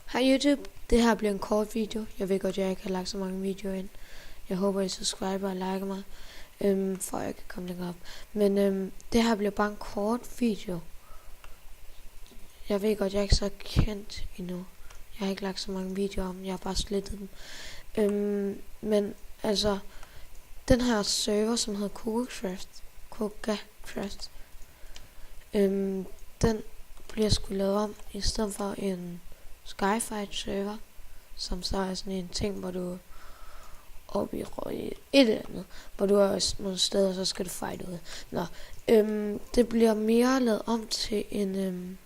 Hej YouTube, det her bliver en kort video. Jeg ved godt, jeg ikke har lagt så mange videoer ind. Jeg håber, I subscriber og liker mig, for at jeg kan komme længere op. Men det her bliver bare en kort video. Jeg ved godt, jeg er ikke så kendt endnu. Jeg har ikke lagt så mange videoer om, jeg har bare slettet dem. Men altså, den her server, som hedder KogaCraft, den bliver sgu lavet om, i stedet for en Skyfight server, som så er sådan en ting, hvor du oppe i et eller andet, hvor du er nogle steder, så skal du fight ud. Det bliver mere lavet om til en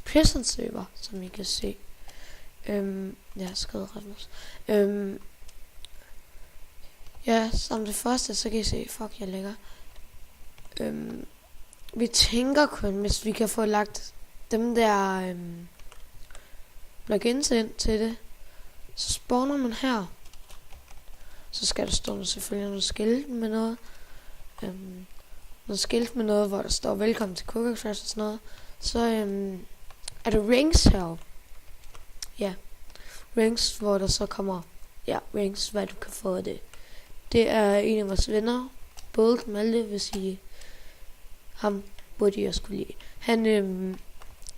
prison server, som I kan se. Jeg har skrevet Rasmus. Ja, som det første, så kan I se, fuck, jeg lægger. Vi tænker kun, hvis vi kan få lagt dem der plugins ind til det, så spawner man her. Så skal der stå selvfølgelig noget skilt med noget. Noget skilt med noget, hvor der står velkommen til KogaCraft og sådan noget. Så er der rings her. Ja, rings, hvor der så kommer, ja, rings, hvad du kan få af det. Det er en af vores venner, Bolt Malte, hvis I ham burde I også kunne lide. Han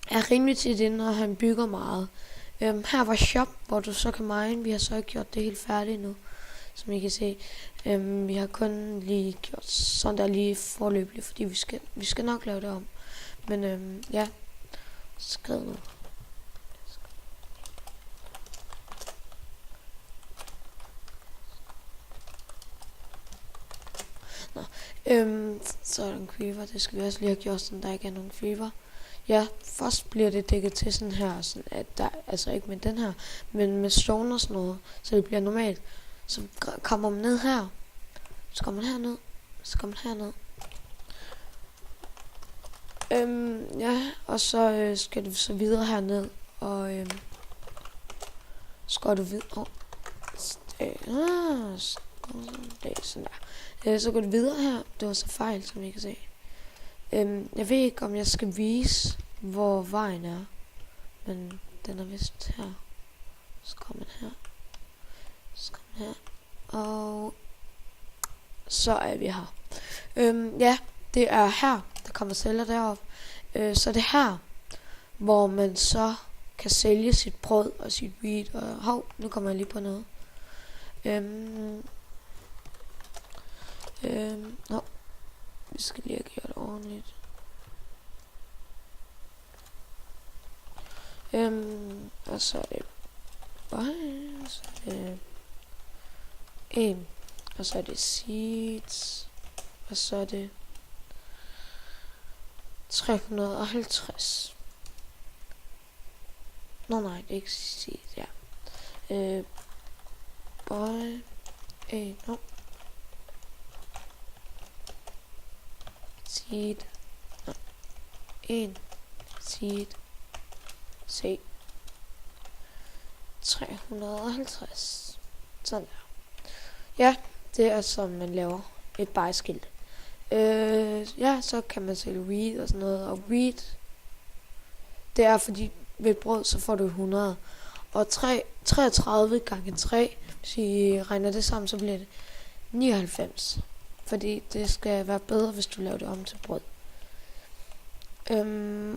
er rimelig tit inde, og han bygger meget. Her var shop, hvor du så kan mine. Vi har så ikke gjort det helt færdigt nu, som I kan se. Vi har kun lige gjort sådan der lige forløbigt, fordi vi skal nok lave det om. Men ja, skriv nu. Så er der en creeper. Det skal vi også lige have gjort, sådan der ikke er nogen creeper. Ja, først bliver det dækket til sådan her, sådan at der, altså ikke med den her, men med stone og sådan noget, så det bliver normalt. Så kommer man ned her, så kommer man herned, så kommer man herned. Ja, og så skal du så videre herned, og skal du videre. Det er sådan der. Så går du videre her. Det var så fejl, som I kan se. Jeg ved ikke, om jeg skal vise, hvor vejen er. Men den er vist her. Så kommer man her. Så kommer man her. Og så er vi her. Ja, det er her, der kommer sælger derop. Så det er her, hvor man så kan sælge sit brød og sit wheat. Og nu kommer jeg lige på noget. Vi skal lige have gjort det ordentligt. Og så er det bare, så er det og så er det seeds, og så er det 350. Nej, det er ikke seeds, ja. Bare seed, seed, se 350. Sådan der. Ja, det er som man laver et bajskilt. Ja, så kan man sælge wheat og sådan noget. Og wheat, det er fordi ved et brød, så får du 100. Og 33 gange 3, hvis I regner det sammen, så bliver det 99. Fordi det skal være bedre, hvis du laver det om til brød.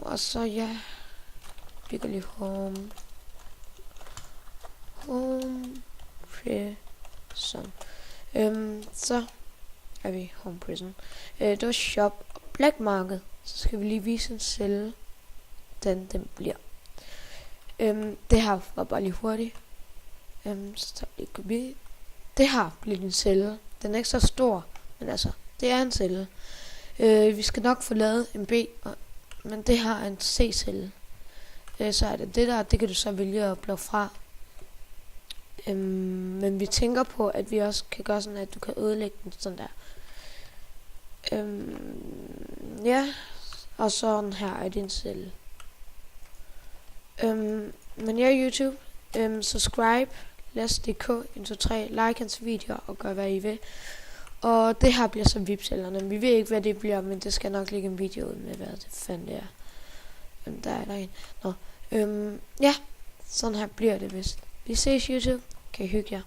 Og så ja, vi går lige home prison. Så er vi home prison. Det var shop og black market. Så skal vi lige vise en celle, den bliver. Det her var bare lige hurtigt. Så tager vi lige det her bliver din celle. Den er ikke så stor, men altså, det er en celle. Vi skal nok få lavet en B, men det her er en C-celle. Så er det der, det kan du så vælge at blå fra. Men vi tænker på, at vi også kan gøre sådan, at du kan ødelægge den sådan der. Ja, og sådan her er din celle. Men ja, YouTube, subscribe, LESS.dk, 1, 2, 3, like hans videoer og gør hvad I vil. Og det her bliver så VIP-cellerne. Vi ved ikke, hvad det bliver, men det skal nok ligge en video ud med, hvad det fandme er. Der er der en. Ja, Sådan her bliver det vist. Vi ses YouTube. Kan I hygge jer?